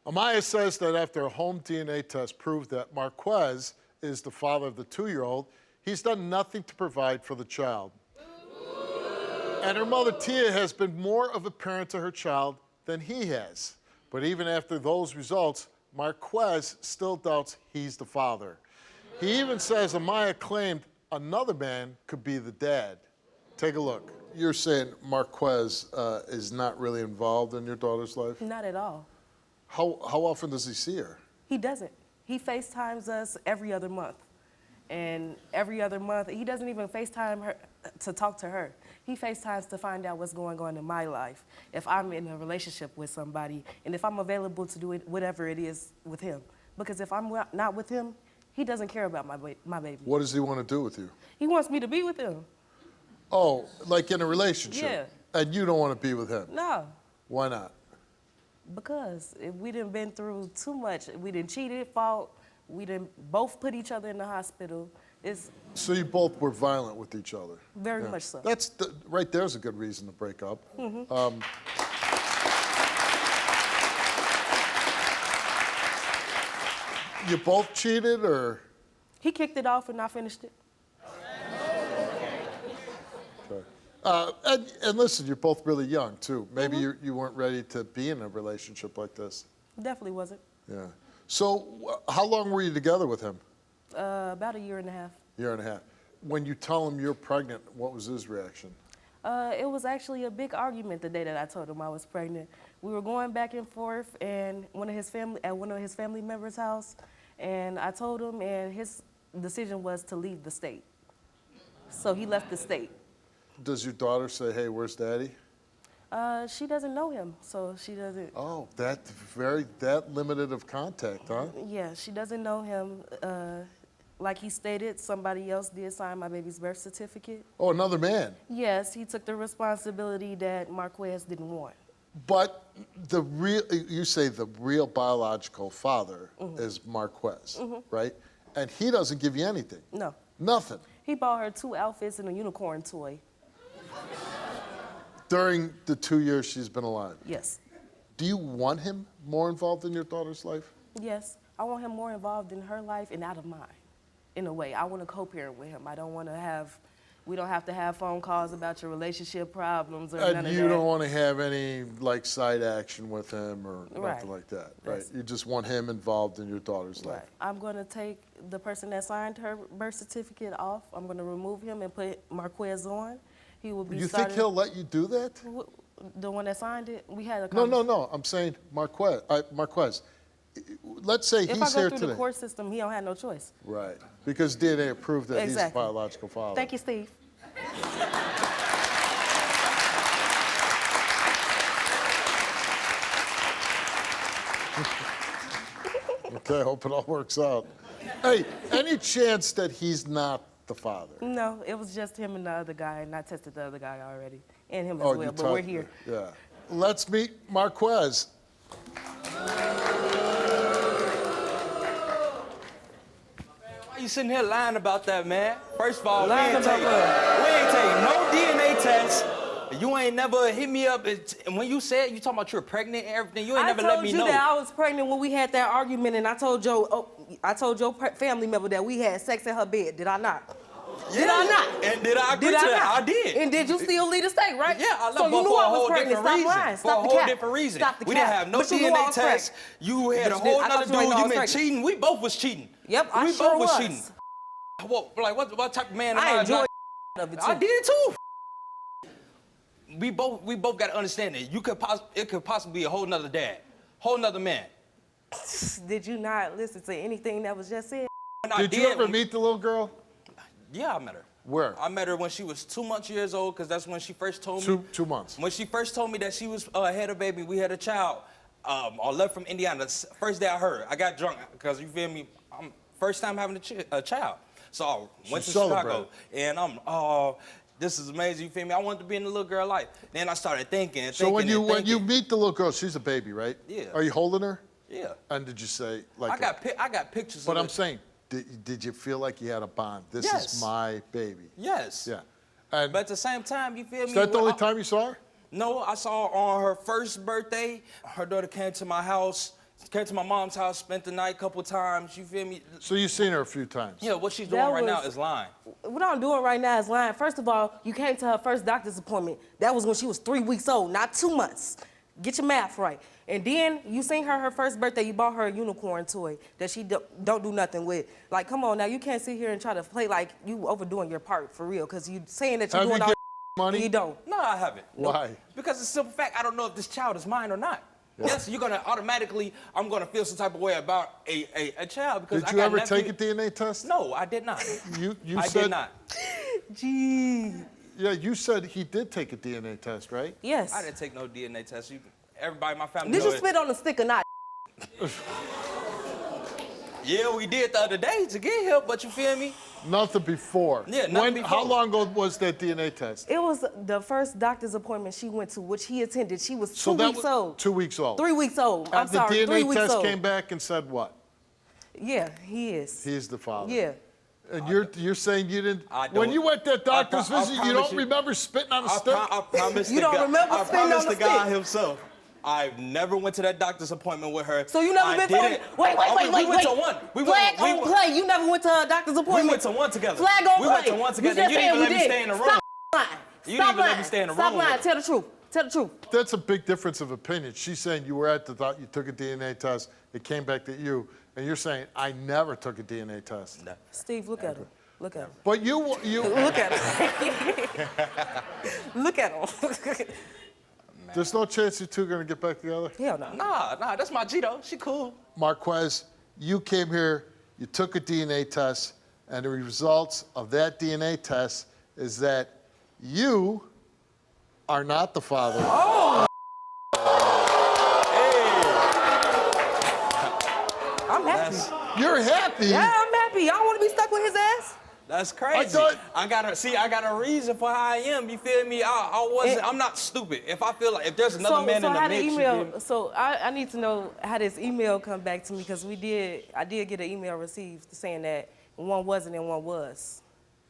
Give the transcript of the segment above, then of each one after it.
Amaya says that after a home DNA test proved that Marquez is the father of the 2-year-old, he's done nothing to provide for the child. And her mother, Tia, has been more of a parent to her child than he has. But even after those results, Marquez still doubts he's the father. He even says Amaya claimed another man could be the dad. Take a look. You're saying Marquez is not really involved in your daughter's life? Not at all. How often does he see her? He doesn't. He FaceTimes us every other month. And every other month, he doesn't even FaceTime her to talk to her. He FaceTimes to find out what's going on in my life, if I'm in a relationship with somebody, and if I'm available to do it, whatever it is with him. Because if I'm not with him, he doesn't care about my baby. What does he want to do with you? He wants me to be with him. Oh, like in a relationship? Yeah. And you don't want to be with him? No. Why not? Because we done been through too much. We done cheated, fought. We done both put each other in the hospital. So you both were violent with each other? Very much so. Right there's a good reason to break up. Mm-hmm. You both cheated, or? He kicked it off and I finished it. Okay. And listen, you're both really young, too. Maybe you weren't ready to be in a relationship like this. Definitely wasn't. Yeah. So how long were you together with him? About a year and a half. Year and a half. When you tell him you're pregnant, what was his reaction? It was actually a big argument the day that I told him I was pregnant. We were going back and forth and one of his family members' house, and I told him, and his decision was to leave the state. So he left the state. Does your daughter say, "Hey, where's Daddy"? She doesn't know him, so she doesn't. Oh, that limited of contact, huh? Yeah, she doesn't know him. Like he stated, somebody else did sign my baby's birth certificate. Oh, another man? Yes, he took the responsibility that Marquez didn't want. But you say the real biological father is Marquez, right? And he doesn't give you anything? No. Nothing? He bought her 2 outfits and a unicorn toy. During the 2 years she's been alive? Yes. Do you want him more involved in your daughter's life? Yes. I want him more involved in her life and out of mine, in a way. I want to co-parent with him. I don't want to have, we don't have to have phone calls about your relationship problems or none of that. And you don't want to have any, like, side action with him or nothing Right. like that, right? You just want him involved in your daughter's life. Right. I'm going to take the person that signed her birth certificate off. I'm going to remove him and put Marquez on. He will be You think he'll let you do that? The one that signed it? We had a No. I'm saying Marquez. Let's say he's here today. If I go through the court system, he don't have no choice. Right. Because DNA approved that he's the biological father. Thank you, Steve. Okay, I hope it all works out. Hey, any chance that he's not the father? No, it was just him and the other guy, and I tested the other guy already, and him as well, but we're here. Yeah. Let's meet Marquez. Why you sitting here lying about that, man? First of all, we Lying ain't taking no DNA test. You ain't never hit me up. And when you said you talking about you're pregnant and everything, you ain't never let me know. I told you that I was pregnant when we had that argument, and I told your family member that we had sex in her bed. Did I not? Yeah. Did I not? And did I agree to that? I did. And did you still leave the state, right? Yeah, I love so you knew I was pregnant. Stop lying. For a whole different reason. Stop the cap. We didn't have no DNA test. You had a whole other dude. You been cheating. We both was cheating. Yep, I we sure both was was cheating. What type of man am I? I enjoyed of it too. I did too. We both got to understand that it could possibly be a whole nother dad, whole nother man. Did you not listen to anything that was just said? Did you ever meet the little girl? Yeah, I met her. Where? I met her when she was 2 months old, because that's when she first told me. 2 months. When she first told me that she was had a baby, we had a child. I left from Indiana. First day I heard her, I got drunk, because you feel me, first time having a child. So I went to Chicago, and this is amazing, you feel me? I wanted to be in the little girl life. Then I started thinking. So when you meet the little girl, she's a baby, right? Yeah. Are you holding her? Yeah. And did you say, like... I got pictures But of I'm saying, did you feel like you had a bond? This Yes. is my baby. Yes. Yeah. And but at the same time, you feel me? is that the only time you saw her? No, I saw her on her first birthday. Her daughter came to my house, Came to my mom's house, spent the night a couple times, you feel me? So you've seen her a few times? Yeah, what she's doing right now is lying. What I'm doing right now is lying. First of all, you came to her first doctor's appointment. That was when she was 3 weeks old, not 2 months. Get your math right. And then you seen her first birthday, you bought her a unicorn toy that she don't do nothing with. Like, come on now, you can't sit here and try to play like you overdoing your part for real, because you saying that you're doing all money? You don't. No, I haven't. Why? Because it's a simple fact, I don't know if this child is mine or not. Yeah. Yes, you're gonna automatically, I'm gonna feel some type of way about a child because Did you ever take a DNA test? No, I did not. I did not. Gee. Yeah, you said he did take a DNA test, right? Yes. I didn't take no DNA test. Everybody in my family Did know you spit on the stick or not? Yeah, we did the other day to get here, but you feel me? Nothing before. Yeah, nothing before. How long ago was that DNA test? It was the first doctor's appointment she went to, which he attended. She was 2 that weeks old. 2 weeks old. 3 weeks old. I'm And sorry, the 3 DNA weeks test old. came back and said what? Yeah, he is. He's the father. Yeah. And you're saying you didn't. I don't- When you went to that doctor's I visit, you don't promise you- remember spitting on a stick? I promise You don't remember spitting on the I promise the guy stick? himself. I've never went to that doctor's appointment with her. So you never been to didn't- Wait. We went to one. Flag on play. You never went to a doctor's appointment. We went to one together. Flag on play. We went to one together. You You didn't even let me did. stay in the room. Stop lying. You Stop didn't even let lying. me stay in the Stop room lying. with Tell the truth. Tell the truth. That's a big difference of opinion. She's saying you were at the doctor, you took a DNA test, it came back to you, and you're saying I never took a DNA test. No. Steve, look at him. Look at him. But you Look at him. Look at him. there's no chance you two are gonna get back together? Hell no. Nah, that's my G though. She cool. Marquez, you came here, you took a DNA test, and the results of that DNA test is that you are not the father. Oh. I'm happy. You're happy? Yeah, I'm happy. I don't want to be stuck with his ass. That's crazy. I got a reason for how I am. You feel me? I'm not stupid. If there's another man in the how mix, the you email, feel me? so I need to know how this email come back to me, because I did get an email received saying that one wasn't and one was.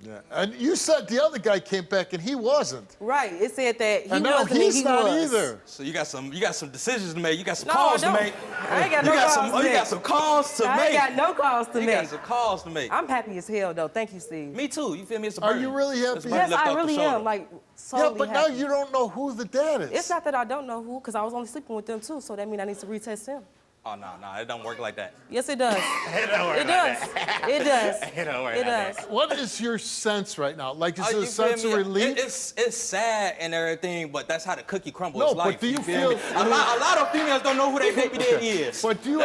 Yeah. And you said the other guy came back and he wasn't. Right. It said that he And now wasn't he's and he not was. either. So you got some decisions to make. You got some No, calls I to don't. make. I ain't got You no got calls some. to You make. got some calls to I make. ain't got no calls to You make. got some calls to make. I'm happy as hell though. Thank you, Steve. Me too. You feel me? It's a Are burden. you really happy? It's a burden Yes, lifted I off the really shoulder. am. Like, Yeah, solely but now happy. you don't know who the dad is. It's not that I don't know who, because I was only sleeping with them too, so that means I need to retest him. Oh no, it don't work like that. Yes, it does. It don't work It does. It does. It don't work It like does. What is your sense right now? Like, is it You a feel sense of me? relief? It's sad and everything, but that's how the cookie crumbles. No, It's but life. do you feel feel- me? A lot of females don't know who their baby daddy is. But do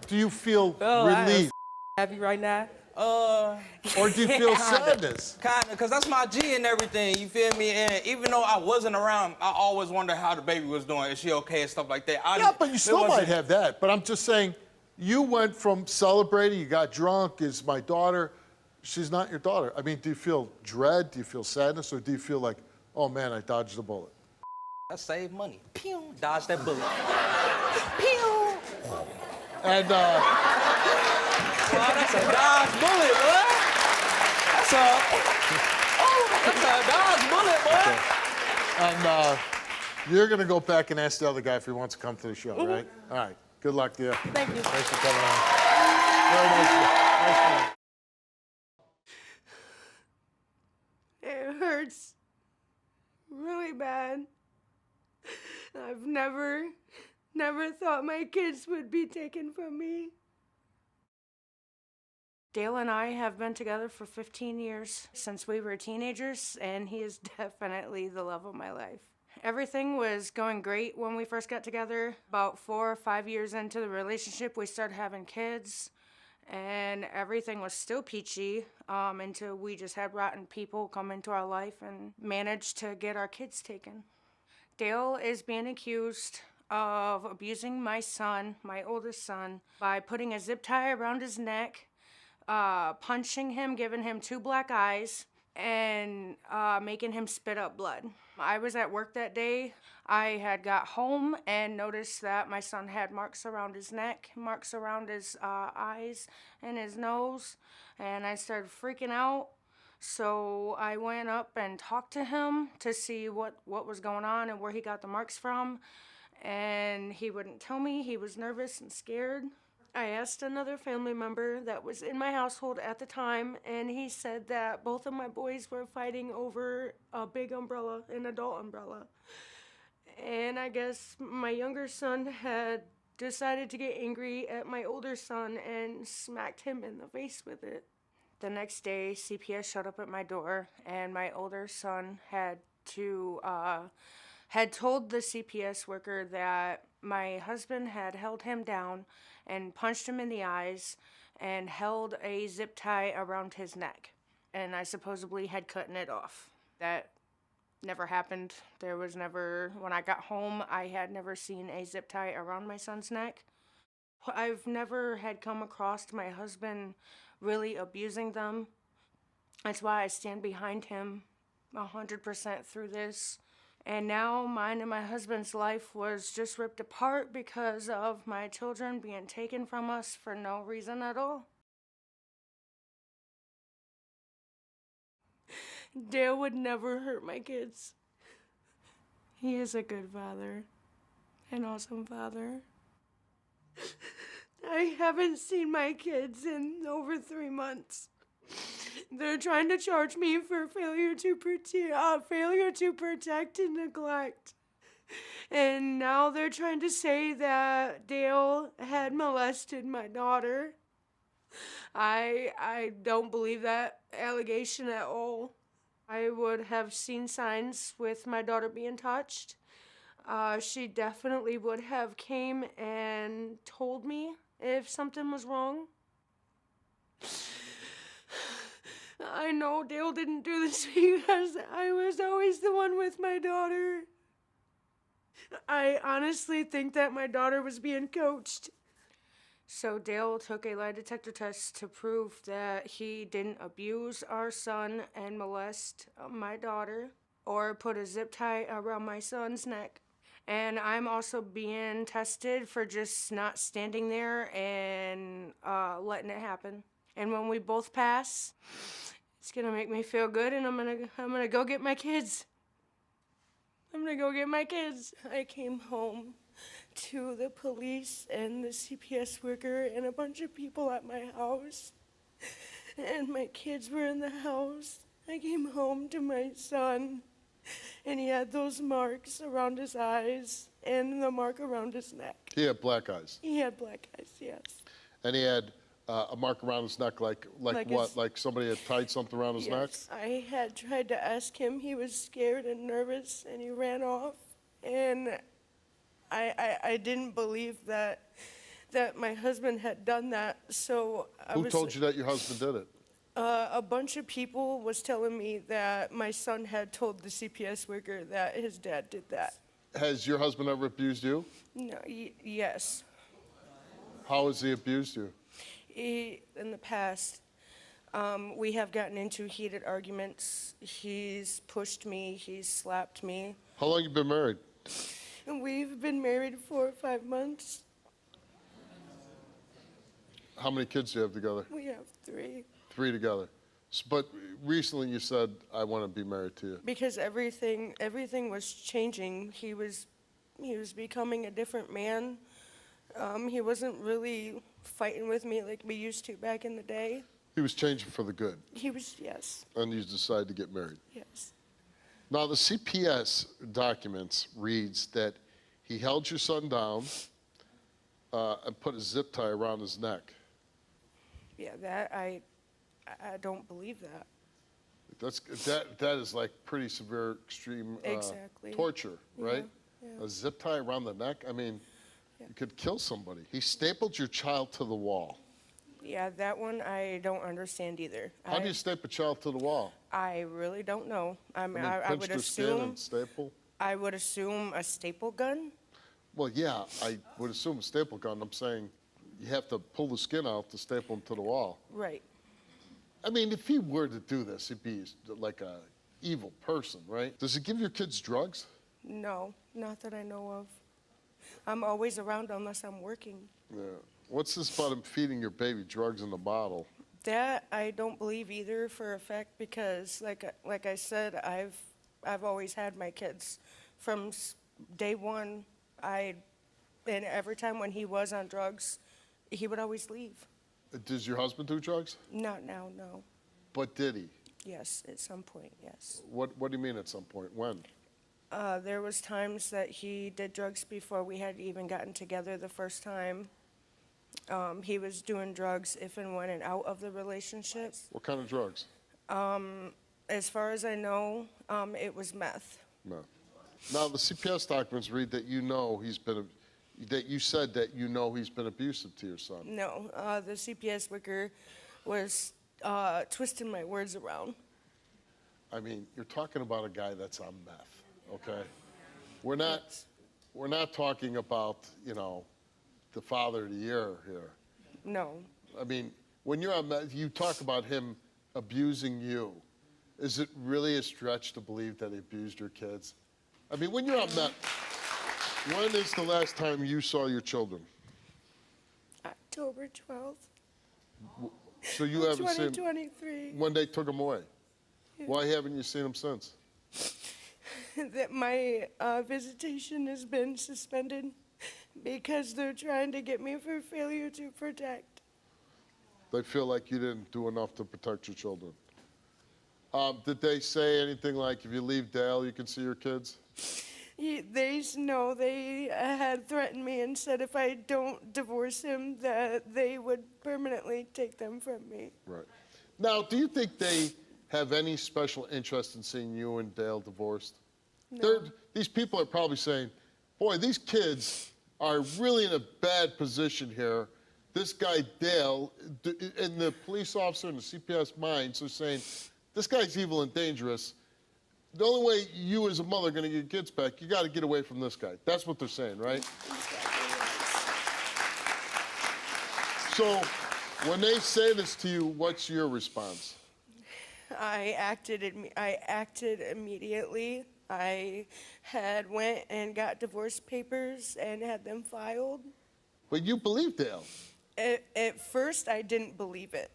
you feel Oh, I am relief? Happy right now. Or do you feel sadness? Kinda, because that's my G and everything, you feel me? And even though I wasn't around, I always wondered how the baby was doing. Is she okay and stuff like that. Yeah, but you still might have that. But I'm just saying, you went from celebrating, you got drunk, is my daughter. She's not your daughter. I mean, do you feel dread? Do you feel sadness? Or do you feel like, oh man, I dodged a bullet? I saved money. Pew, dodge that bullet. Pew. And Wow, that's a dodge bullet, boy. That's a dodge bullet, boy. and you're gonna go back and ask the other guy if he wants to come to the show, right? All right. Good luck to you. Thank you. Thanks for coming on. Very nice. It hurts really bad. I've never thought my kids would be taken from me. Dale and I have been together for 15 years, since we were teenagers, and he is definitely the love of my life. Everything was going great when we first got together. About 4 or 5 years into the relationship, we started having kids, and everything was still peachy until we just had rotten people come into our life and managed to get our kids taken. Dale is being accused of abusing my son, my oldest son, by putting a zip tie around his neck, punching him, giving him 2 black eyes, and making him spit up blood. I was at work that day. I had got home and noticed that my son had marks around his neck, marks around his eyes and his nose, and I started freaking out. So I went up and talked to him to see what was going on and where he got the marks from. and he wouldn't tell me. He was nervous and scared. I asked another family member that was in my household at the time, and he said that both of my boys were fighting over a big umbrella, an adult umbrella. And I guess my younger son had decided to get angry at my older son and smacked him in the face with it. The next day, CPS showed up at my door, and my older son had told the CPS worker that my husband had held him down and punched him in the eyes and held a zip tie around his neck. And I supposedly had cut it off. That never happened. There was never, when I got home, I had never seen a zip tie around my son's neck. I've never had come across my husband really abusing them. That's why I stand behind him 100% through this. And now mine and my husband's life was just ripped apart because of my children being taken from us for no reason at all. Dale would never hurt my kids. He is a good father, an awesome father. I haven't seen my kids in over 3 months. They're trying to charge me for failure to protect and neglect. And now they're trying to say that Dale had molested my daughter. I don't believe that allegation at all. I would have seen signs with my daughter being touched. She definitely would have came and told me if something was wrong. I know Dale didn't do this because I was always the one with my daughter. I honestly think that my daughter was being coached. So Dale took a lie detector test to prove that he didn't abuse our son and molest my daughter or put a zip tie around my son's neck. And I'm also being tested for just not standing there and letting it happen. And when we both pass, it's gonna make me feel good, and I'm gonna go get my kids. I'm gonna go get my kids. I came home to the police and the CPS worker and a bunch of people at my house, and my kids were in the house. I came home to my son, and he had those marks around his eyes and the mark around his neck. He had black eyes. He had black eyes, yes. And he had a mark around his neck, like what? Like somebody had tied something around his neck? Yes, I had tried to ask him. He was scared and nervous, and he ran off. And I didn't believe that my husband had done that. So Who told you that your husband did it? A bunch of people was telling me that my son had told the CPS worker that his dad did that. Has your husband ever abused you? No, yes. How has he abused you? In the past, we have gotten into heated arguments. He's pushed me, he's slapped me. How long you been married? And we've been married 4 or 5 months. How many kids do you have together? We have 3. 3 together. But recently you said, I want to be married to you. Because everything was changing. He was becoming a different man. He wasn't really fighting with me like we used to back in the day. He was changing for the good. He was, yes. And you decided to get married. Yes. Now the CPS documents reads that he held your son down and put a zip tie around his neck. Yeah, that I don't believe that. That is like pretty severe, extreme Exactly. torture, right? Yeah. A zip tie around the neck. I mean, you could kill somebody. He stapled your child to the wall. Yeah, that one I don't understand either. How do you staple a child to the wall? I really don't know. I Pinch would their skin assume and staple? I would assume a staple gun. Well, yeah, I would assume a staple gun. I'm saying you have to pull the skin out to staple him to the wall. Right. I mean, if he were to do this, he'd be like a evil person, right? Does he give your kids drugs? No, not that I know of. I'm always around unless I'm working. Yeah. What's this about him feeding your baby drugs in the bottle? That I don't believe either for a fact because, like I said, I've always had my kids from day one. And every time when he was on drugs, he would always leave. Does your husband do drugs? Not now, no. But did he? Yes, at some point, yes. What do you mean at some point? When? There was times that he did drugs before we had even gotten together the first time. He was doing drugs if and when and out of the relationship. What kind of drugs? As far as I know, it was meth. No. Now, the CPS documents read that that you said that you know he's been abusive to your son. No, the CPS wicker was twisting my words around. I mean, you're talking about a guy that's on meth, okay? We're not talking about, the father of the year here. No. I mean, when you're on meth, you talk about him abusing you. Is it really a stretch to believe that he abused your kids? I mean, when you're on meth, when is the last time you saw your children? October 12th, So you haven't seen 2023. when they took him away. Why haven't you seen him since? That my visitation has been suspended because they're trying to get me for failure to protect. They feel like you didn't do enough to protect your children. Did they say anything like, if you leave Dale, you can see your kids? They had threatened me and said if I don't divorce him, that they would permanently take them from me. Right. Now, do you think they have any special interest in seeing you and Dale divorced? No. These people are probably saying, boy, these kids are really in a bad position here. This guy, Dale, and the police officer and the CPS minds are saying, this guy's evil and dangerous. The only way you as a mother are going to get your kids back, you got to get away from this guy. That's what they're saying, right? So when they say this to you, what's your response? I acted immediately. I had went and got divorce papers and had them filed. But you believe Dale. At first, I didn't believe it.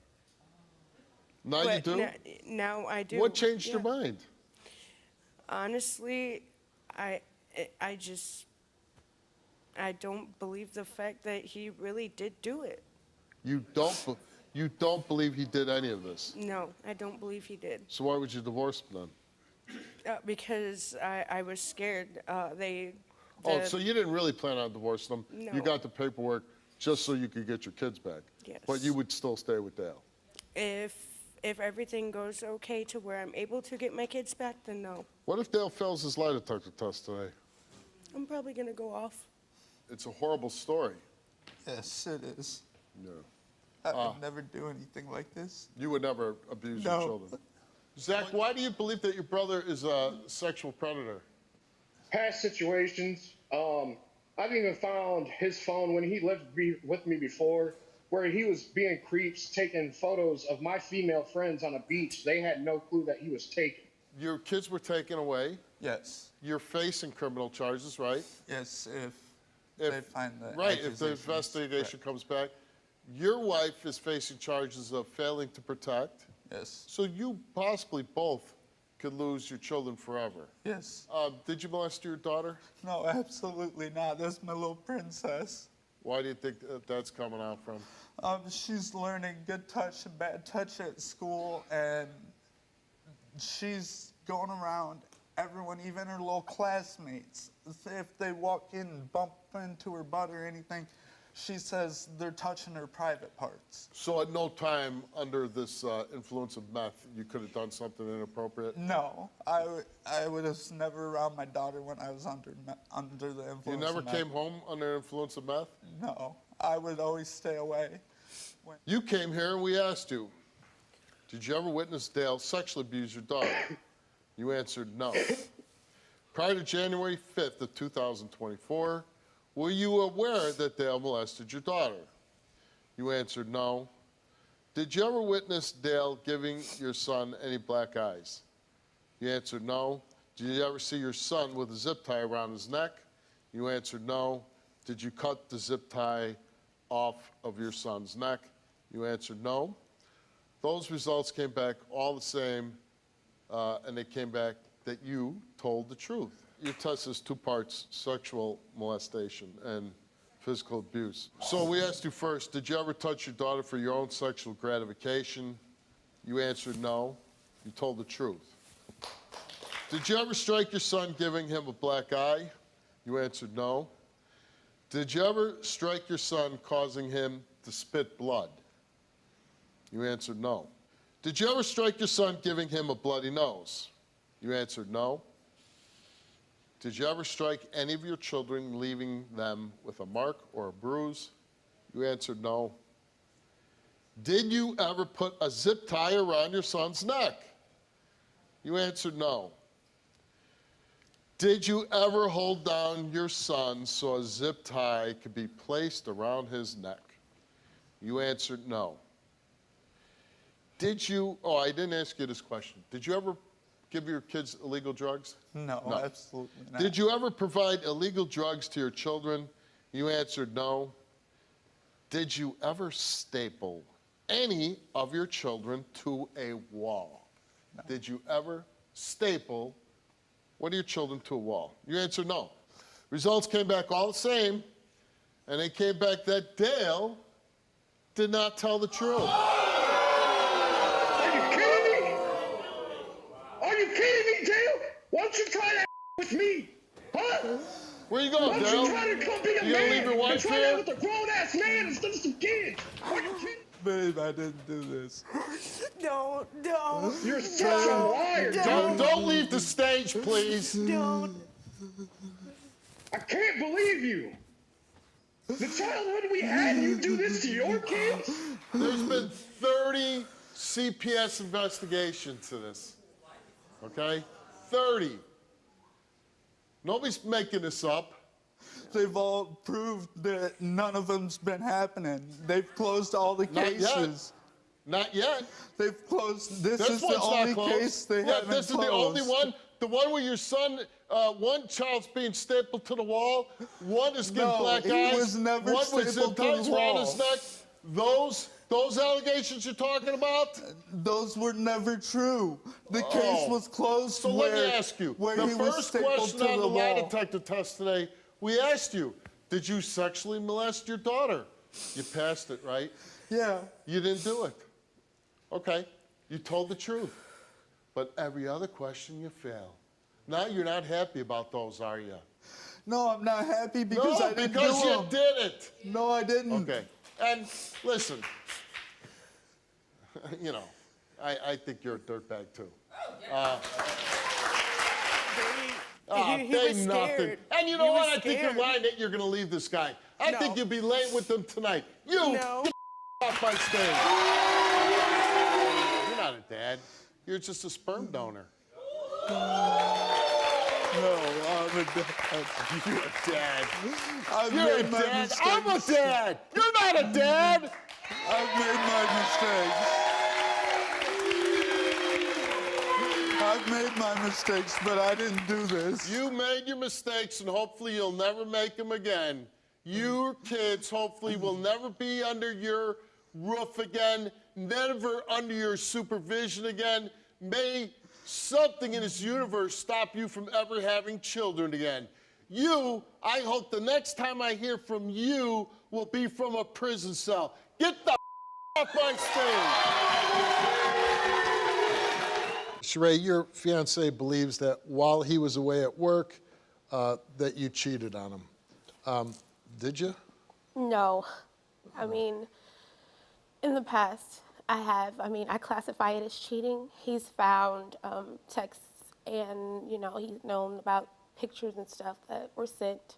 Now you do? Now I do. What changed your mind? Honestly, I don't believe the fact that he really did do it. You don't believe he did any of this? No, I don't believe he did. So why would you divorce him then? Because I was scared. So you didn't really plan on divorcing him? No. You got the paperwork just so you could get your kids back? Yes. But you would still stay with Dale? If everything goes okay to where I'm able to get my kids back, then no. What if Dale fails his lie detector test today? I'm probably gonna go off. It's a horrible story. Yes, it is. Yeah. I would never do anything like this. You would never abuse your No. children. Zach, why do you believe that your brother is a sexual predator? Past situations. I've even found his phone when he lived with me before, where he was being creeps, taking photos of my female friends on a beach. They had no clue that he was taken. Your kids were taken away. Yes. You're facing criminal charges, right? Yes, if they find the Right, if the accusations investigation correct. comes back. Your wife is facing charges of failing to protect. Yes. So you possibly both could lose your children forever. Yes. Did you molest your daughter? No, absolutely not. That's my little princess. Why do you think that's coming out from? She's learning good touch and bad touch at school, and she's going around everyone, even her little classmates. If they walk in and bump into her butt or anything, she says they're touching her private parts. So at no time under this influence of meth, you could have done something inappropriate? No, I was never around my daughter when I was under the influence You never of meth. came home under influence of meth? No, I would always stay away. You came here and we asked you, did you ever witness Dale sexually abuse your daughter? You answered no. Prior to January 5th of 2024, were you aware that Dale molested your daughter? You answered no. Did you ever witness Dale giving your son any black eyes? You answered no. Did you ever see your son with a zip tie around his neck? You answered no. Did you cut the zip tie off of your son's neck? You answered no. Those results came back all the same, and they came back that you told the truth. your test is 2 parts, sexual molestation and physical abuse. So we asked you first, did you ever touch your daughter for your own sexual gratification? You answered no. You told the truth. Did you ever strike your son giving him a black eye? You answered no. Did you ever strike your son causing him to spit blood? You answered no. Did you ever strike your son giving him a bloody nose? You answered no. Did you ever strike any of your children, leaving them with a mark or a bruise? You answered no. Did you ever put a zip tie around your son's neck? You answered no. Did you ever hold down your son so a zip tie could be placed around his neck? You answered no. Did you, I didn't ask you this question. Did you ever give your kids illegal drugs? No, absolutely not. Did you ever provide illegal drugs to your children? You answered no. Did you ever staple any of your children to a wall? No. Did you ever staple one of your children to a wall? You answered no. Results came back all the same, and they came back that Dale did not tell the truth. Why don't you try that with me? Huh? Where you going, Dale? Why don't you try to come be a you man? Leave your wife and try here? that with a grown-ass man instead of some kids. Are you kidding? Babe, I didn't do this. Don't. You're such a liar. Don't leave the stage, please. Don't. I can't believe you. The childhood we had, and you do this to your kids? There's been 30 CPS investigations to this. Okay? 30. Nobody's making this up. They've all proved that none of them's been happening. They've closed all the cases. Not yet. They've closed. This This is the one's only not closed. case they Yeah, haven't this is closed. the only one. The one where your son, one child's being stapled to the wall, one is getting No, black he eyes, was never one with zip stapled to the ties around his wall. neck. Those allegations you're talking about? Those were never true. The case was closed. So let me ask you, where the he was first stapled question to on the the lie wall. detector test today, we asked you, did you sexually molest your daughter? You passed it, right? Yeah. You didn't do it. Okay, you told the truth. But every other question you fail. Now you're not happy about those, are you? No, I'm not happy because I didn't do because you them. did it. No, I didn't. Okay, and listen, you know, I think you're a dirtbag too. He They was nothing. scared. And you know He what? was I think you're scared. lying that you're going to leave this guy. I No. think you'll be laying with him tonight. You No. get off my stage. You're not a dad. You're just a sperm donor. No, I'm a dad. You're a dad. I've You're a made my dad. mistakes. I'm a dad. You're not a dad. I've made my mistakes. I've made my mistakes, but I didn't do this. You made your mistakes, and hopefully you'll never make them again. Your kids hopefully will never be under your roof again, never under your supervision again. May something in this universe stop you from ever having children again. You, I hope the next time I hear from you will be from a prison cell. Get the off my stage. Sheree, your fiance believes that while he was away at work, that you cheated on him. Did you? No. I mean, in the past, I have. I mean, I classify it as cheating. He's found texts and, you know, he's known about pictures and stuff that were sent.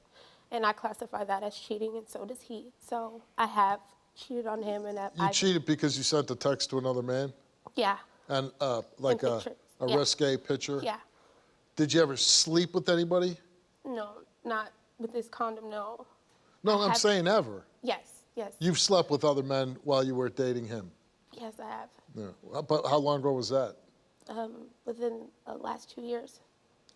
And I classify that as cheating, and so does he. So I have cheated on him. And You cheated because you sent a text to another man? Yeah. And like And a pictures. Yeah. risque picture? Yeah. Did you ever sleep with anybody? No, not with this condom, no. No, I I'm have- saying ever. Yes, yes. You've slept with other men while you were dating him? Yes, I have. Yeah. But how long ago was that? Within the last 2 years.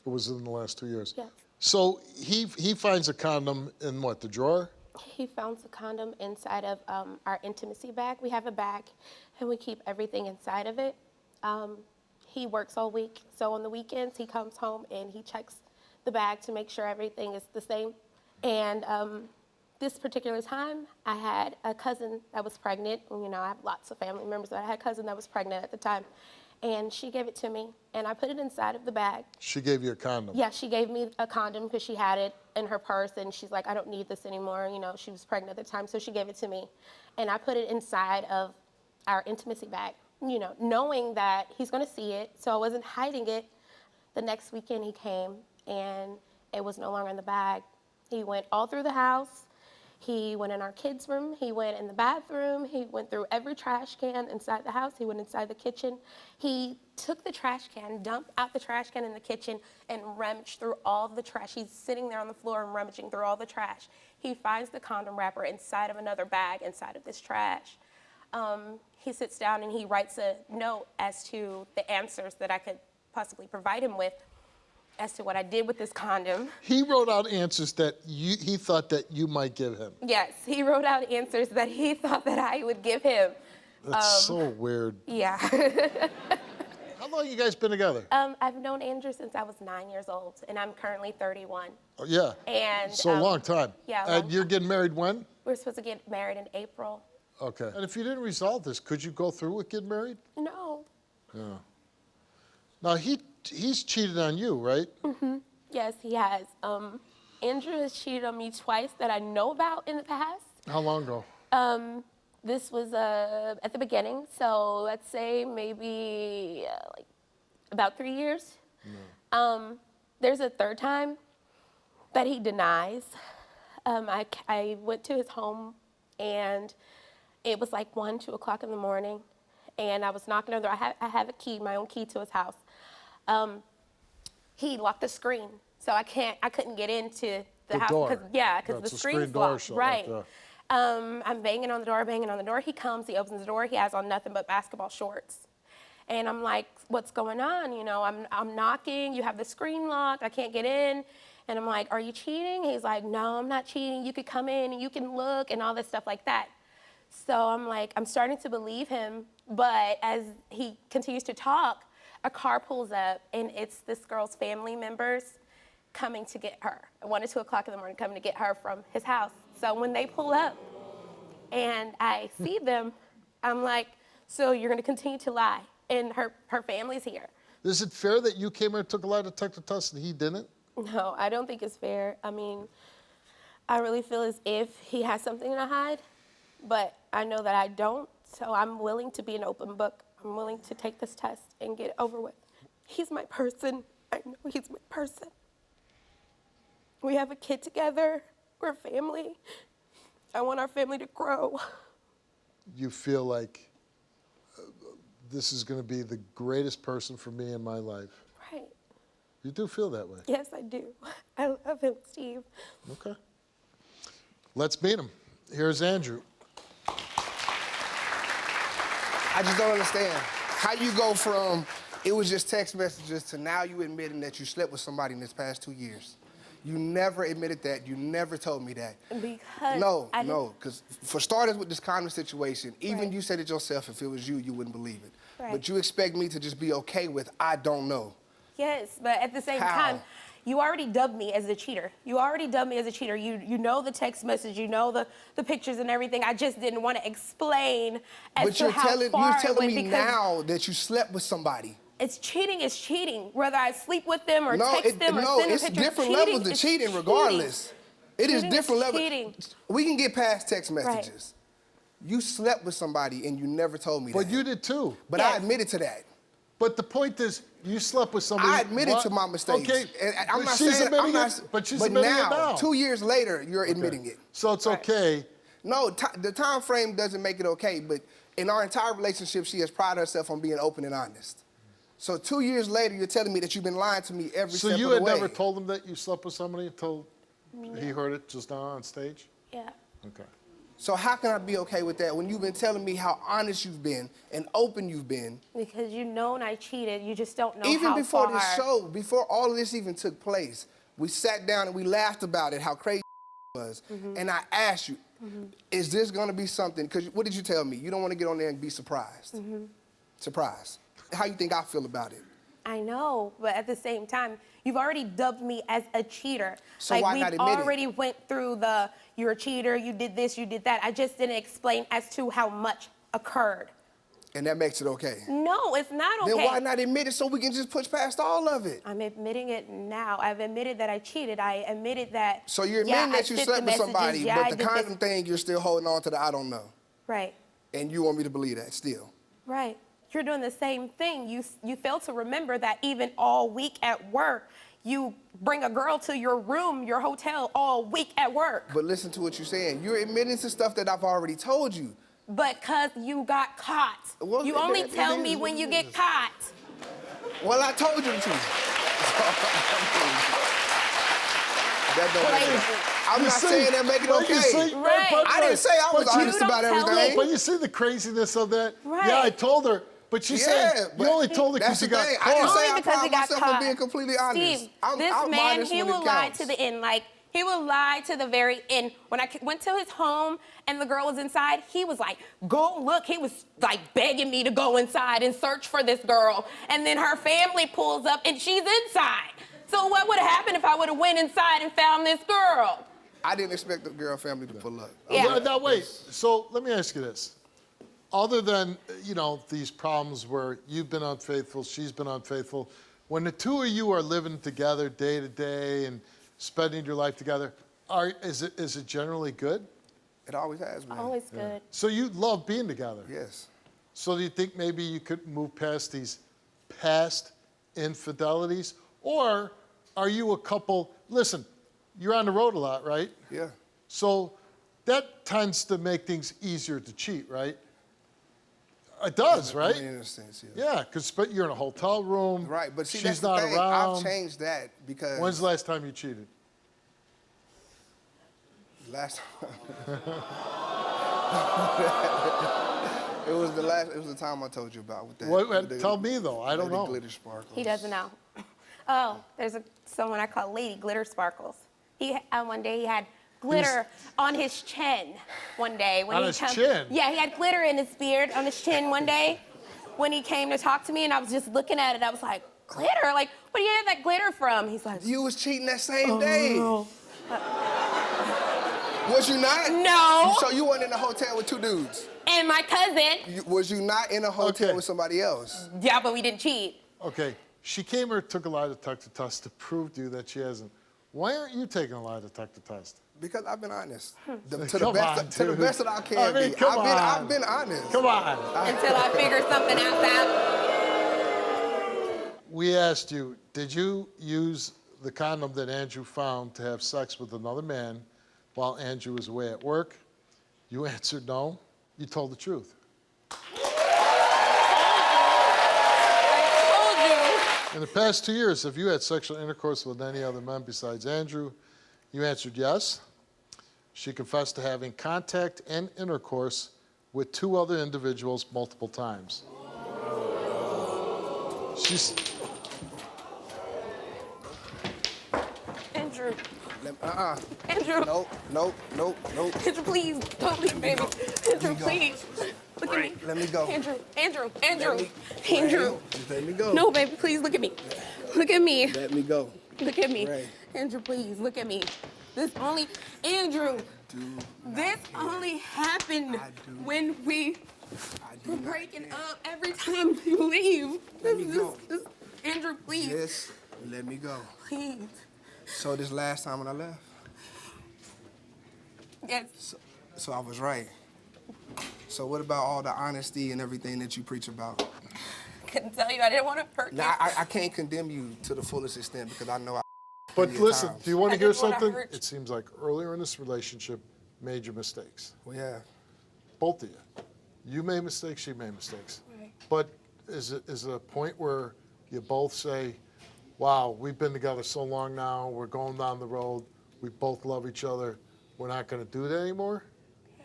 It was in the last 2 years. Yeah. So he finds a condom in what, the drawer? He found a condom inside of our intimacy bag. We have a bag, and we keep everything inside of it. He works all week, so on the weekends he comes home and he checks the bag to make sure everything is the same. And this particular time, I had a cousin that was pregnant. You know, I have lots of family members, but I had a cousin that was pregnant at the time. And she gave it to me, and I put it inside of the bag. She gave you a condom? Yeah, she gave me a condom because she had it in her purse, and she's like, I don't need this anymore. You know, she was pregnant at the time, so she gave it to me. And I put it inside of our intimacy bag, you know, knowing that he's gonna see it, so I wasn't hiding it. The next weekend he came, and it was no longer in the bag. He went all through the house. He went in our kids' room. He went in the bathroom. He went through every trash can inside the house. He went inside the kitchen. He took the trash can, dumped out the trash can in the kitchen, and rummaged through all the trash. He's sitting there on the floor and rummaging through all the trash. He finds the condom wrapper inside of another bag inside of this trash. He sits down and he writes a note as to the answers that I could possibly provide him with as to what I did with this condom. He wrote out answers that he thought that you might give him. Yes, he wrote out answers that he thought that I would give him. That's so weird. Yeah. How long you guys been together? I've known Andrew since I was 9 years old, and I'm currently 31. Oh, yeah. And So a long time. yeah, a And long you're getting married when? We're supposed to get married in April. Okay. And if you didn't resolve this, could you go through with getting married? No. Yeah. Now, he's cheated on you, right? Yes, he has. Andrew has cheated on me twice that I know about in the past. How long ago? This was at the beginning, so let's say maybe like about 3 years. There's a third time that he denies. I went to his home, and it was like 1, 2 o'clock in the morning, and I was knocking on the door. I have a key, my own key to his house. He locked the screen, so I couldn't get into the house. Door. Because the a screen's door locked. shut Right. like I'm banging on the door. He comes, he opens the door. He has on nothing but basketball shorts. And I'm like, what's going on? You know, I'm knocking. You have the screen locked. I can't get in. And I'm like, are you cheating? He's like, no, I'm not cheating. You could come in and you can look and all this stuff like that. So I'm like, I'm starting to believe him. But as he continues to talk, a car pulls up, and it's this girl's family members coming to get her. At 1 or 2 o'clock in the morning, coming to get her from his house. So when they pull up and I see them, I'm like, so you're gonna continue to lie, and her family's here. Is it fair that you came here and took a lie detector test and he didn't? No, I don't think it's fair. I mean, I really feel as if he has something to hide, but I know that I don't, so I'm willing to be an open book. I'm willing to take this test and get it over with. He's my person. I know he's my person. We have a kid together. We're a family. I want our family to grow. You feel like this is going to be the greatest person for me in my life. Right. You do feel that way? Yes, I do. I love him, Steve. Okay. Let's meet him. Here's Andrew. I just don't understand how you go from it was just text messages to now you admitting that you slept with somebody in this past 2 years. You never admitted that. You never told me that. Because No, because for starters with this condom situation, even Right. you said it yourself, if it was you, you wouldn't believe it. Right. But you expect me to just be okay with, I don't know. Yes, but at the same How? time, you already dubbed me as a cheater. You already dubbed me as a cheater. You know the text message, you know the pictures and everything. I just didn't want to explain as But to you're how telling far it went me because now that you slept with somebody. it's cheating is cheating. Whether I sleep with them or No, text them or send it's them pictures, different cheating levels of is cheating regardless. It is Cheating different is levels. cheating. We can get past text Right. messages. You slept with somebody and you never told me But that. you did too. But I Yes. admitted to that. But the point is, you slept with somebody. I admitted What? to my mistakes. Okay, And I'm but not she's saying admitting I'm not, it. But she's but admitting now, it now. 2 years later, you're admitting it. So it's Right. okay. No, the time frame doesn't make it okay, but in our entire relationship, she has prided herself on being open and honest. So 2 years later, you're telling me that you've been lying to me every So step you of the had way. never told him that you slept with somebody until he heard it just now on stage? Yeah. Okay. So how can I be okay with that when you've been telling me how honest you've been and open you've been? Because you know I cheated. You just don't know Even how before far. this show, before all of this even took place, we sat down and we laughed about it, how crazy it was. And I asked you, is this gonna be something, because what did you tell me? You don't wanna get on there and be surprised. Surprised. How you think I feel about it? I know, but at the same time, you've already dubbed me as a cheater. So like, why we've not admit it? already went through the, you're a cheater, you did this, you did that. I just didn't explain as to how much occurred. And that makes it okay. No, it's not okay. Then why not admit it so we can just push past all of it? I'm admitting it now. I've admitted that I cheated. I admitted that. So you're admitting that you slept with somebody, but the condom thing, you're still holding on to the I don't know. Right. And you want me to believe that still? Right. You're doing the same thing. You fail to remember that even all week at work, you bring a girl to your room, your hotel, all week at work. But listen to what you're saying. You're admitting to stuff that I've already told you. Because you got caught. Well, you only tell me when you get caught. Well, I told you the truth. That don't make it. I'm not saying that make it okay. Right. I didn't say I was honest about everything. But you see the craziness of that? Right. Yeah, I told her, but she said you only told her because you got caught. I didn't say I Only because he proud got myself caught. of being completely honest. Steve, I'm this man, honest he when it will lie counts. to the end. Like, he will lie to the very end. When I went to his home and the girl was inside, he was like, go look. He was like begging me to go inside and search for this girl. And then her family pulls up and she's inside. So what would have happened if I would have went inside and found this girl? I didn't expect the girl family to pull up. Yeah. Well, now, wait. So let me ask you this. Other than, you know, these problems where you've been unfaithful, she's been unfaithful, when the two of you are living together day to day and spending your life together, is it generally good? It always has been. Always good. So you love being together? Yes. So do you think maybe you could move past these past infidelities? Or are you a couple, listen, you're on the road a lot, right? Yeah. So that tends to make things easier to cheat, right? It does, right? In a sense, yeah. Yeah, because you're in a hotel room. Right, but see, she's that's the not thing. around. I've changed that because... When's the last time you cheated? Last time... It was the time I told you about with that. Tell me, though. I don't know. Glitter sparkles. He doesn't know. Oh, there's someone I call Lady Glitter Sparkles. One day he had glitter on his chin. One day when on he his chin? Yeah, he had glitter in his beard on his chin one day when he came to talk to me, and I was just looking at it. I was like, glitter? Like, where do you have that glitter from? He's like, You was cheating that same day. No. Was you not? No. So you weren't in a hotel with two dudes? And my cousin. Was you not in a hotel Okay. with somebody else? Yeah, but we didn't cheat. Okay, she came here, took a lie detector test to prove to you that she hasn't. Why aren't you taking a lie detector test? Because I've been honest. To the Come on, to the dude. best that I can I mean, be. come I've on. been honest. Come on. Until I figure something else out. We asked you, did you use the condom that Andrew found to have sex with another man while Andrew was away at work? You answered no. You told the truth. In the past 2 years, have you had sexual intercourse with any other men besides Andrew? You answered yes. She confessed to having contact and intercourse with 2 other individuals multiple times. She's... Andrew. Andrew. Andrew. Nope. Andrew, please. Don't leave, baby. Andrew, please. Look at me. Let me go. Andrew. Andrew. Just let me go. No, baby, please look at me. Look at me. Let me go. Look at me. Ray. Andrew, please look at me. Andrew. This only happened when we were breaking up every time you leave. Let me go. Andrew, please. Just let me go. Please. So this last time when I left, Yes. so I was right. So what about all the honesty and everything that you preach about? Couldn't tell you. I didn't want to hurt you. Now, I can't condemn you to the fullest extent because I know I But plenty of listen, times. do you want to I hear didn't wanna something? hurt you. It seems like earlier in this relationship, major mistakes. Well, yeah. Both of you. You made mistakes, she made mistakes. Right. But is it a point where you both say, wow, we've been together so long now, we're going down the road, we both love each other, we're not going to do that anymore? Yeah.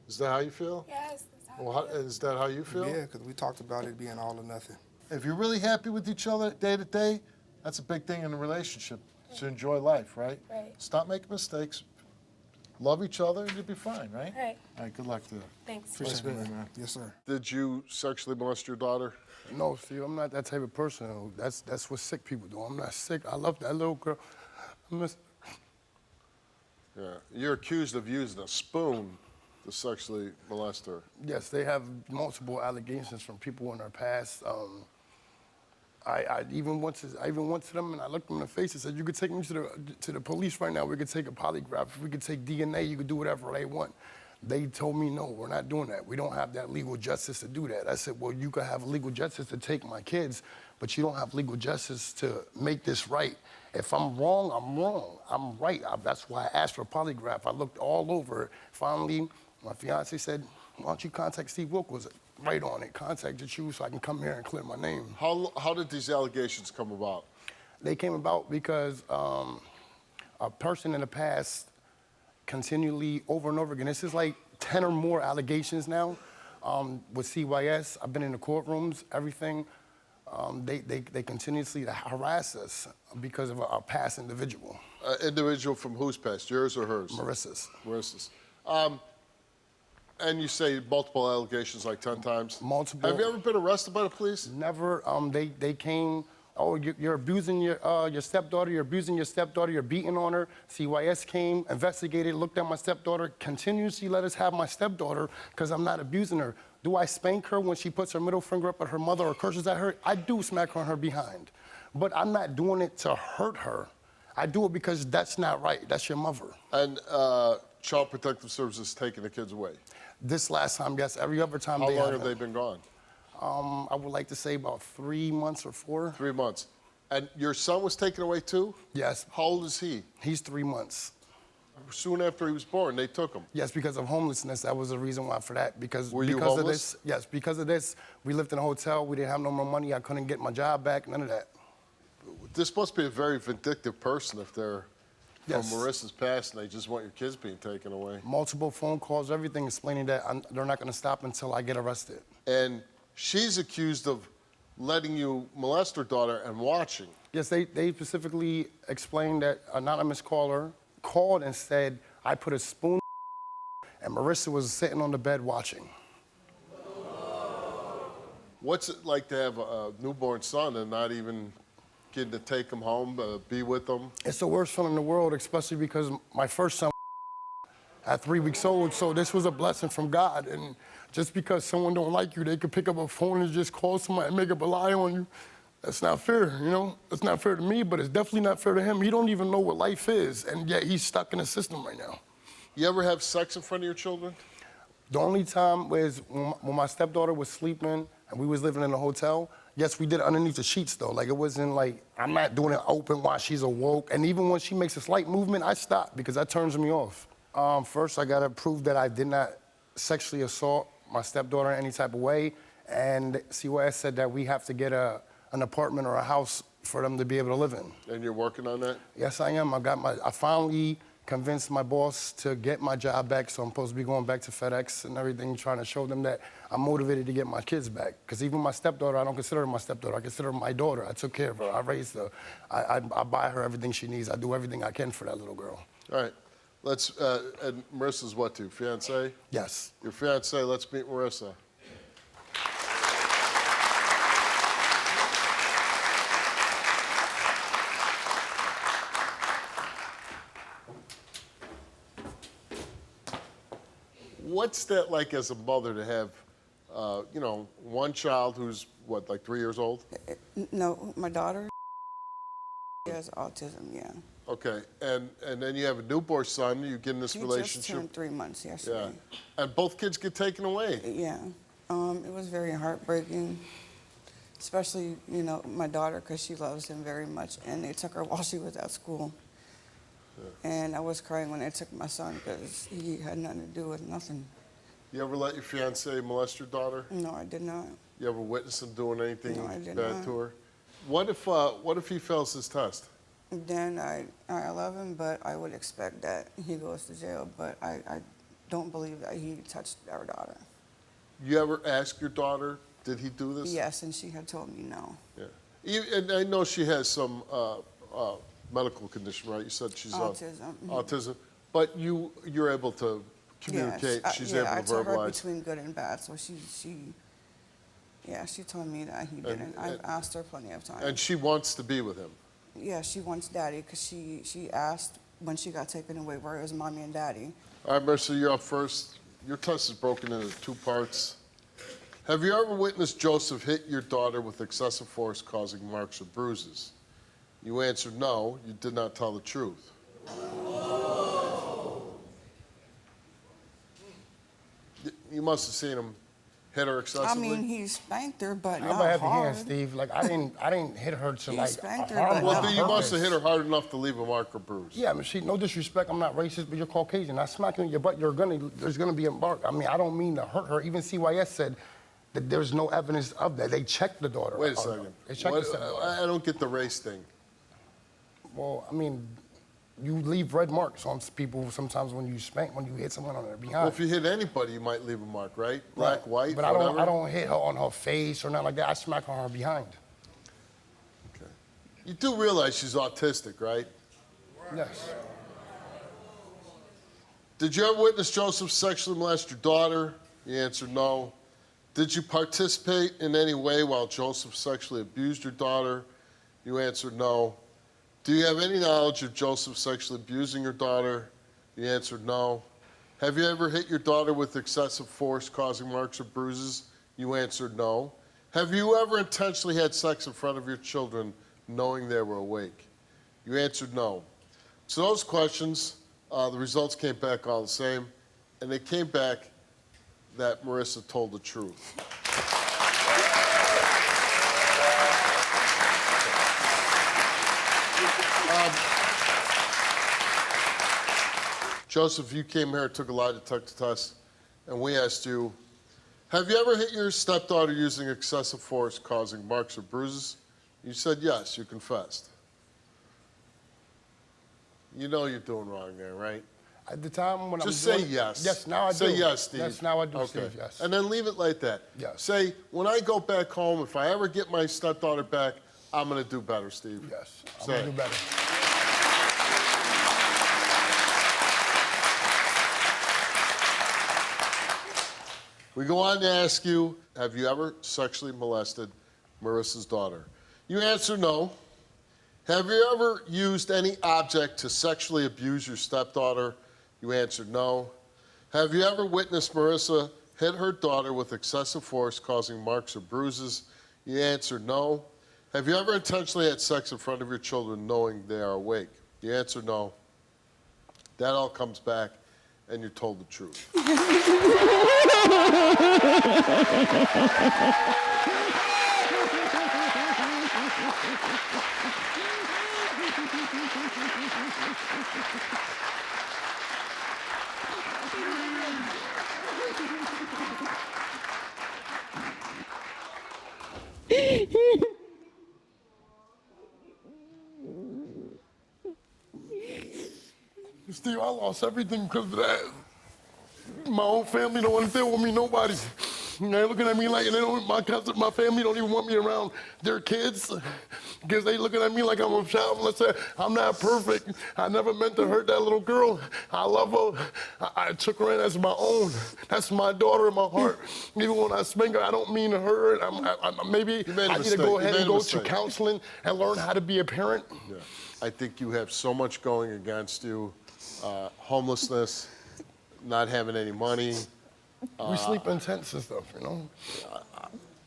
Is that how you feel? Yes. That's how Well, is that how you feel? Yeah, because we talked about it being all or nothing. If you're really happy with each other day to day, that's a big thing in a relationship, to enjoy life, right? Right. Stop making mistakes, love each other, and you'll be fine, right? Right. All right, good luck to you. Thanks. Nice meeting you, man. Yes, sir. Did you sexually molest your daughter? No, see, I'm not that type of person. That's what sick people do. I'm not sick. I love that little girl. Yeah. You're accused of using a spoon to sexually molest her. Yes, they have multiple allegations from people in their past. I even went to them and I looked them in the face and said, "You could take me to the police right now. We could take a polygraph. If we could take DNA, you could do whatever they want." They told me, "No, we're not doing that. We don't have that legal justice to do that." I said, "Well, you could have legal justice to take my kids, but you don't have legal justice to make this right. If I'm wrong, I'm wrong. I'm right. That's why I asked for a polygraph. I looked all over. Finally, my fiance said, "Why don't you contact Steve Wilkos?" Right on it. Contacted you so I can come here and clear my name. How did these allegations come about? They came about because a person in the past continually over and over again. This is like 10 or more allegations now with CYS. I've been in the courtrooms, everything. They continuously harass us because of a past individual. Individual from whose past, yours or hers? Marissa's. Marissa's. And you say multiple allegations like 10 times? Multiple. Have you ever been arrested by the police? Never. They came, "Oh, you're abusing your stepdaughter, you're abusing your stepdaughter, you're beating on her." CYS came, investigated, looked at my stepdaughter, continuously let us have my stepdaughter because I'm not abusing her. Do I spank her when she puts her middle finger up at her mother or curses at her? I do smack her on her behind. But I'm not doing it to hurt her. I do it because that's not right. That's your mother. And Child Protective Services taking the kids away? This last time, yes. Every other time How they long have they been gone? I would like to say about 3 months or 4. 3 months. And your son was taken away too? Yes. How old is he? He's 3 months. Soon after he was born, they took him. Yes, because of homelessness. That was the reason why for that. Were you because homeless? of this. Yes, because of this, we lived in a hotel. We didn't have no more money. I couldn't get my job back. None of that. This must be a very vindictive person if they're Yes. from Marissa's past and they just want your kids being taken away. Multiple phone calls, everything explaining that they're not going to stop until I get arrested. And she's accused of letting you molest her daughter and watching. Yes, they specifically explained that anonymous caller called and said, "I put a spoon," and Marissa was sitting on the bed watching. What's it like to have a newborn son and not even getting to take him home, be with him? It's the worst feeling in the world, especially because my first son at 3 weeks old, so this was a blessing from God. And just because someone don't like you, they could pick up a phone and just call somebody and make up a lie on you. That's not fair, you know? It's not fair to me, but it's definitely not fair to him. He don't even know what life is, and yet he's stuck in the system right now. You ever have sex in front of your children? The only time was when my stepdaughter was sleeping and we was living in a hotel. Yes, we did it underneath the sheets though. Like it wasn't like, I'm not doing it open while she's awoke. And even when she makes a slight movement, I stop because that turns me off. First, I gotta prove that I did not sexually assault my stepdaughter in any type of way. And CYS said that we have to get an apartment or a house for them to be able to live in. And you're working on that? Yes, I am. I finally convinced my boss to get my job back, so I'm supposed to be going back to FedEx and everything, trying to show them that I'm motivated to get my kids back. Because even my stepdaughter, I don't consider her my stepdaughter. I consider her my daughter. I took care of her. I raised her. I buy her everything she needs. I do everything I can for that little girl. All right. Let's, and Marissa's what to, fiance? Yes. Your fiance, let's meet Marissa. What's that like as a mother to have, you know, one child who's, what, like 3 years old? No, my daughter has autism, yeah. Okay, and then you have a newborn son, you get in this He relationship. just turned 3 months yesterday. Yeah, and both kids get taken away. Yeah. It was very heartbreaking, especially, you know, my daughter, because she loves him very much, and they took her while she was at school. And I was crying when they took my son because he had nothing to do with nothing. You ever let your fiance molest your daughter? No, I did not. You ever witness him doing anything No, I did bad not. to her? What if he fails his test? Then I love him, but I would expect that he goes to jail. But I don't believe that he touched our daughter. You ever ask your daughter, did he do this? Yes, and she had told me no. Yeah. And I know she has some medical condition, right? You said she's Autism. autism. But you're able to communicate. She's able to I told her verbalize. between good and bad, so she told me that he didn't. I've asked her plenty of times. And she wants to be with him. Yeah, she wants daddy because she asked when she got taken away where it was mommy and daddy. All right, Marissa, you're up first. Your test is broken into 2 parts. Have you ever witnessed Joseph hit your daughter with excessive force, causing marks or bruises? You answered no. You did not tell the truth. You must have seen him hit her I excessively. mean, he spanked her, but I'm not gonna have your hard. hand, Steve. Like I didn't hit her to He like spanked her, harm but her Well, not then you must have purpose. hit her hard enough to leave a mark or bruise. Yeah, but no disrespect. I'm not racist, but you're Caucasian. I smack you in your butt. There's gonna be a mark. I mean, I don't mean to hurt her. Even CYS said that there's no evidence of that. They checked the daughter. Wait a second. They checked the daughter. I don't get the race thing. Well, I mean, you leave red marks on people sometimes when you hit someone on their behind. Well, if you hit anybody, you might leave a mark, right? Black, white, But whatever. I don't hit her on her face or nothing like that. I smack her on her behind. Okay. You do realize she's autistic, right? Yes. Did you ever witness Joseph sexually molest your daughter? You answered no. Did you participate in any way while Joseph sexually abused your daughter? You answered no. Do you have any knowledge of Joseph sexually abusing your daughter? You answered no. Have you ever hit your daughter with excessive force, causing marks or bruises? You answered no. Have you ever intentionally had sex in front of your children, knowing they were awake? You answered no. So those questions, the results came back all the same, and they came back that Marissa told the truth. Joseph, you came here, took a lie detector test, and we asked you, have you ever hit your stepdaughter using excessive force, causing marks or bruises? You said yes, you confessed. You know you're doing wrong there, right? At the time when Just I'm say doing it- yes. Yes, now I do. Say yes, Steve. Yes, now I do, Okay. Steve, yes. And then leave it like that. Yes. Say, when I go back home, if I ever get my stepdaughter back, I'm going to do better, Steve. Yes, I'm Say gonna it. do better. We go on to ask you, have you ever sexually molested Marissa's daughter? You answer no. Have you ever used any object to sexually abuse your stepdaughter? You answered no. Have you ever witnessed Marissa hit her daughter with excessive force, causing marks or bruises? You answered no. Have you ever intentionally had sex in front of your children knowing they are awake? You answered no. That all comes back, and you're told the truth. Steve, I lost everything because of that. My own family don't want to deal with me, nobody. They're looking at me like, and they don't, my family don't even want me around their kids because they looking at me like I'm a child molester. I'm not perfect. I never meant to hurt that little girl. I love her. I took her in as my own. That's my daughter in my heart. Even when I spank her, I don't mean to hurt her. Maybe I need to go ahead and go to counseling and learn how to be a parent. Yeah. I think you have so much going against you. Homelessness, not having any money. We sleep in tents and stuff, you know?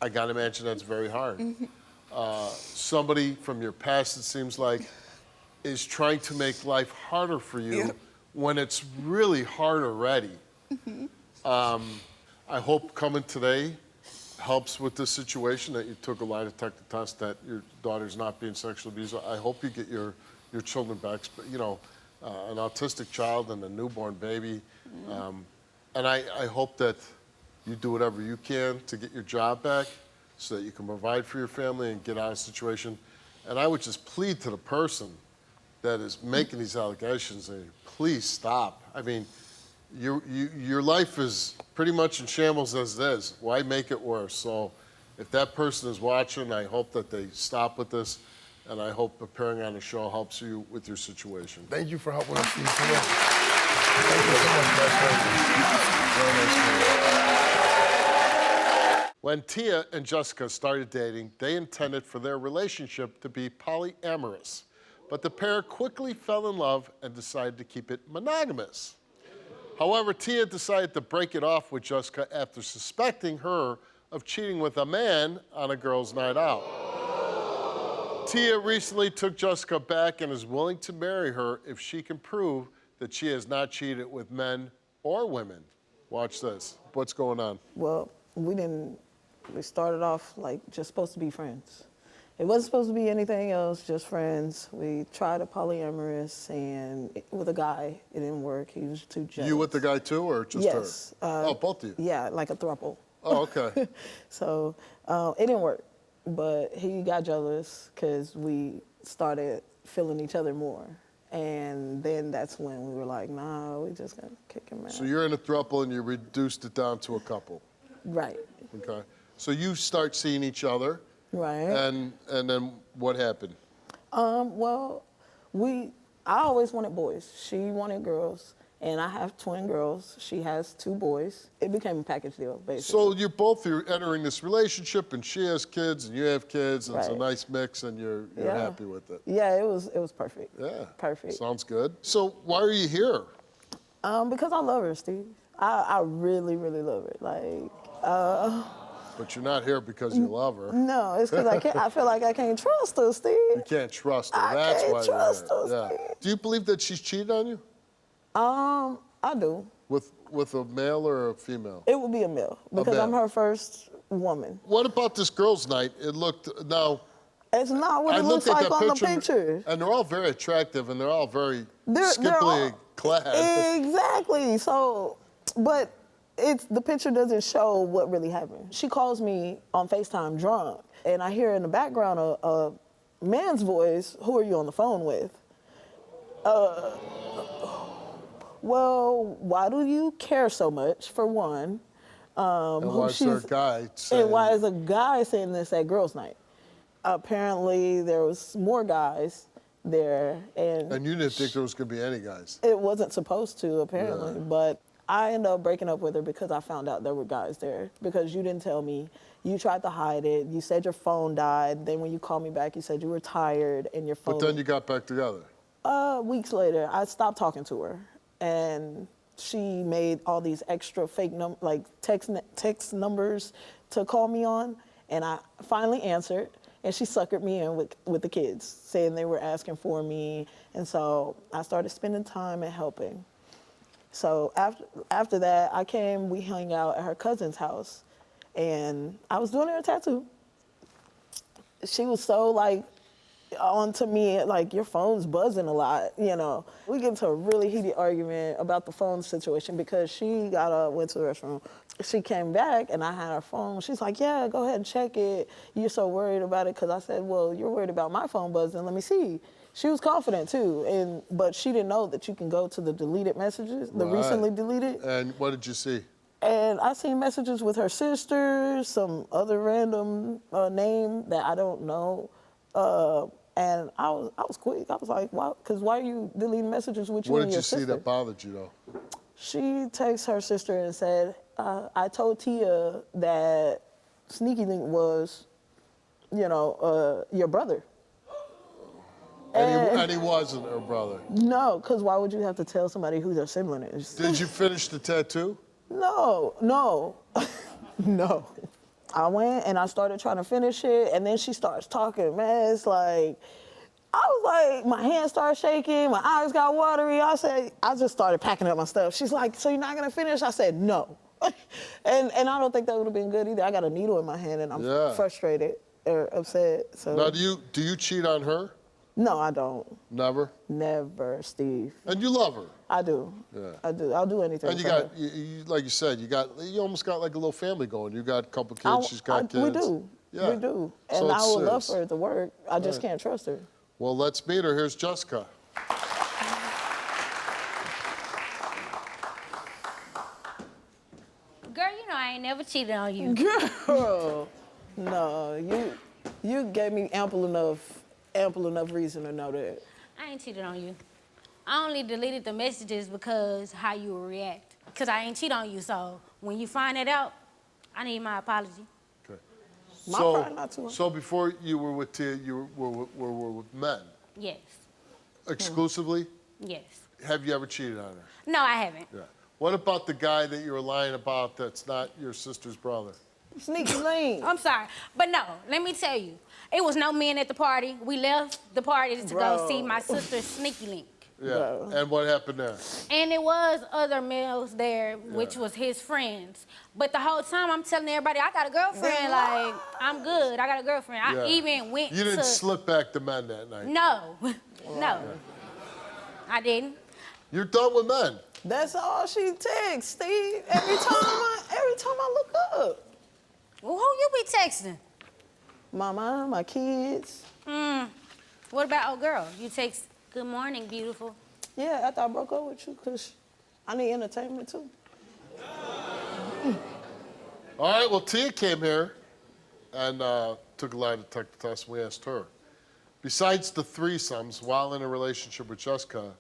I gotta imagine that's very hard. Somebody from your past, it seems like, is trying to make life harder for you when it's really hard already. I hope coming today helps with this situation, that you took a lie detector test, that your daughter's not being sexually abused. I hope you get your children back, you know, an autistic child and a newborn baby. And I hope that you do whatever you can to get your job back so that you can provide for your family and get out of the situation. And I would just plead to the person that is making these allegations, please stop. I mean, your life is pretty much in shambles as it is. Why make it worse? So if that person is watching, I hope that they stop with this, and I hope appearing on the show helps you with your situation. Thank you for helping us. When Tia and Jessica started dating, they intended for their relationship to be polyamorous. But the pair quickly fell in love and decided to keep it monogamous. However, Tia decided to break it off with Jessica after suspecting her of cheating with a man on a girls' night out. Tia recently took Jessica back and is willing to marry her if she can prove that she has not cheated with men or women. Watch this. What's going on? Well, we started off like just supposed to be friends. It wasn't supposed to be anything else, just friends. We tried a polyamorous and with a guy, it didn't work. He was too jealous. You with the guy too, or just her? Yes. Oh, both of you? Yeah, like a throuple. Oh, okay. So it didn't work, but he got jealous because we started feeling each other more. And then that's when we were like, nah, we just gonna kick him out. So you're in a throuple and you reduced it down to a couple. Right. Okay. So you start seeing each other. Right. And then what happened? Well, I always wanted boys. She wanted girls, and I have twin girls. She has 2 boys. It became a package deal, basically. So you're entering this relationship, and she has kids, and you have kids, and it's a nice mix, and you're happy with it. Yeah, it was perfect. Yeah. Perfect. Sounds good. So why are you here? Because I love her, Steve. I really, really love her. But you're not here because you love her. No, it's because I feel like I can't trust her, Steve. You can't trust her. That's why can't trust you're here. her, Yeah. Do you believe that she's cheated on you? I do. With a male or a female? It would be a male because I'm her first woman. What about this girls' night? It looked It's not what it looks like on the picture. And they're all very attractive, and they're all very skimpily clad. Exactly. So, but the picture doesn't show what really happened. She calls me on FaceTime drunk, and I hear in the background a man's voice. Who are you on the phone with? Well, why do you care so much, for one? And why is there a guy saying... And why is a guy saying this at girls' night? Apparently, there was more guys there, and you didn't think there was going to be any guys? It wasn't supposed to, apparently, but I ended up breaking up with her because I found out there were guys there, because you didn't tell me. You tried to hide it. You said your phone died. Then when you called me back, you said you were tired and your phone... But then you got back together? Weeks later, I stopped talking to her, and she made all these extra fake text numbers to call me on, and I finally answered, and she suckered me in with the kids, saying they were asking for me, and so I started spending time and helping. So after that, we hung out at her cousin's house, and I was doing her a tattoo. She was so on to me, your phone's buzzing a lot, you know. We get into a really heated argument about the phone situation because she got up, went to the restroom. She came back and I had her phone. She's like, yeah, go ahead and check it. You're so worried about it, because I said, well, you're worried about my phone buzzing, let me see. She was confident too, but she didn't know that you can go to the deleted messages, the recently deleted. And what did you see? And I seen messages with her sister, some other random name that I don't know. And I was quick. I was like, why? Because why are you deleting messages with you and your sister? What did you see that bothered you, though? She texted her sister and said, I told Tia that Sneaky Link was, your brother. And he wasn't her brother? No, because why would you have to tell somebody who their sibling is? Did you finish the tattoo? No. No. I went and I started trying to finish it, and then she starts talking, man. It's like, I was like, my hands started shaking, my eyes got watery. I just started packing up my stuff. She's like, so you're not gonna finish? I said, no. and I don't think that would have been good either. I got a needle in my hand and I'm frustrated or upset. So. Now, do you cheat on her? No, I don't. Never? Never, Steve. And you love her? I do. Yeah. I do. I'll do anything. And like you said, you almost got like a little family going. You got a couple kids, she's got kids. We do. Yeah. We do. And I would love for it to work. I just can't trust her. Well, let's meet her. Here's Jessica. Girl, I ain't never cheated on you. Girl, no, you gave me ample enough reason to know that. I ain't cheated on you. I only deleted the messages because how you would react. Because I ain't cheat on you, so when you find it out, I need my apology. Okay. My pride not too. So before you were with Tia, you were with men? Yes. Exclusively? Yes. Have you ever cheated on her? No, I haven't. Yeah. What about the guy that you were lying about that's not your sister's brother? Sneaky link. I'm sorry. But no, let me tell you. It was no men at the party. We left the party to go see my sister's sneaky link. Yeah. Bro. And what happened there? And it was other males there, which was his friends. But the whole time I'm telling everybody, I got a girlfriend, like, I'm good, I got a girlfriend. I even went You didn't slip back to men that night? No, no, I didn't. You're done with men? That's all she texts, Steve. Every time I look up. Well, who you be texting? My mom, my kids. What about old girl? You text, good morning, beautiful. Yeah, after I broke up with you, because I need entertainment too. All right, well, Tia came here and took a lie detector test, and we asked her, besides the threesomes while in a relationship with Jessica,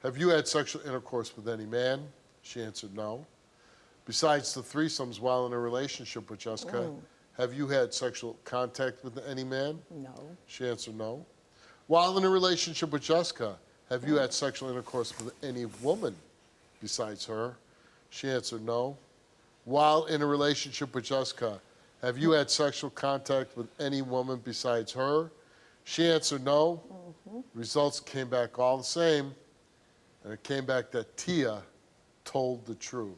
have you had sexual intercourse with any man? She answered no. Besides the threesomes while in a relationship with Jessica, have you had sexual contact with any man? No. She answered no. While in a relationship with Jessica, have you had sexual intercourse with any woman besides her? She answered no. While in a relationship with Jessica, have you had sexual contact with any woman besides her? She answered no. Results came back all the same, and it came back that Tia told the truth.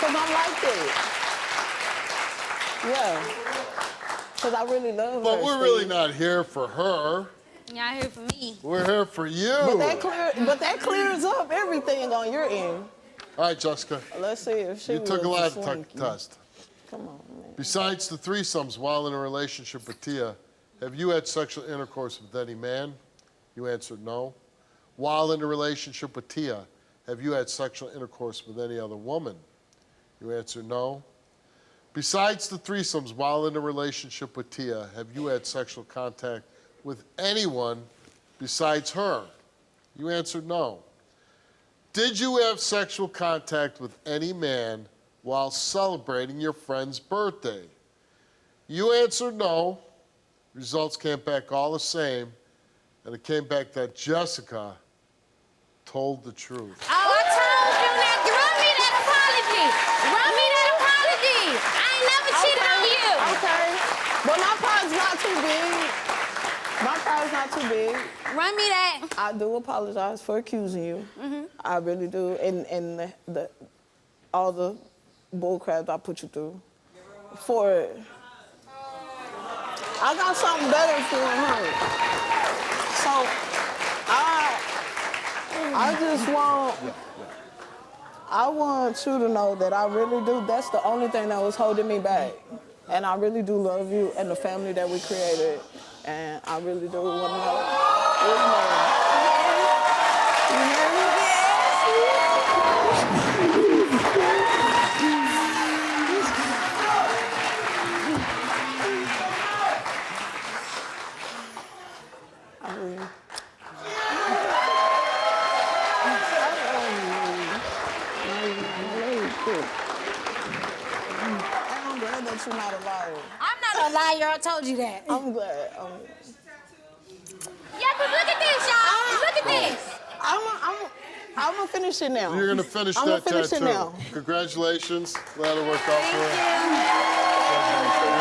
Because I'm like that. Yeah. Because I really love her. But we're really not here for her. Y'all here for me. We're here for you. But that clears up everything on your end. All right, Jessica. Let's see if she You took a lie was detector slinky. test. Come on, man. Besides the threesomes while in a relationship with Tia, have you had sexual intercourse with any man? You answered no. While in a relationship with Tia, have you had sexual intercourse with any other woman? You answered no. Besides the threesomes while in a relationship with Tia, have you had sexual contact with anyone besides her? You answered no. Did you have sexual contact with any man while celebrating your friend's birthday? You answered no. Results came back all the same, and it came back that Jessica told the truth. Oh, I told you that. Run me that apology. Run me that apology. I ain't never cheated on you. Okay. But my pride's not too big. My pride's not too big. Run me that. I do apologize for accusing you. I really do. And all the bull crap I put you through. For it. I got something better for her. So I want you to know that I really do. That's the only thing that was holding me back. And I really do love you and the family that we created. And I really do want to know. You hear me? I'm glad that you're not a liar. I'm not a liar. I told you that. I'm glad. Yeah, but look at this, y'all. Look at this. I'm gonna finish it now. You're gonna finish I'm that gonna finish tattoo. it now. Congratulations. Glad it worked out for you. Thank you.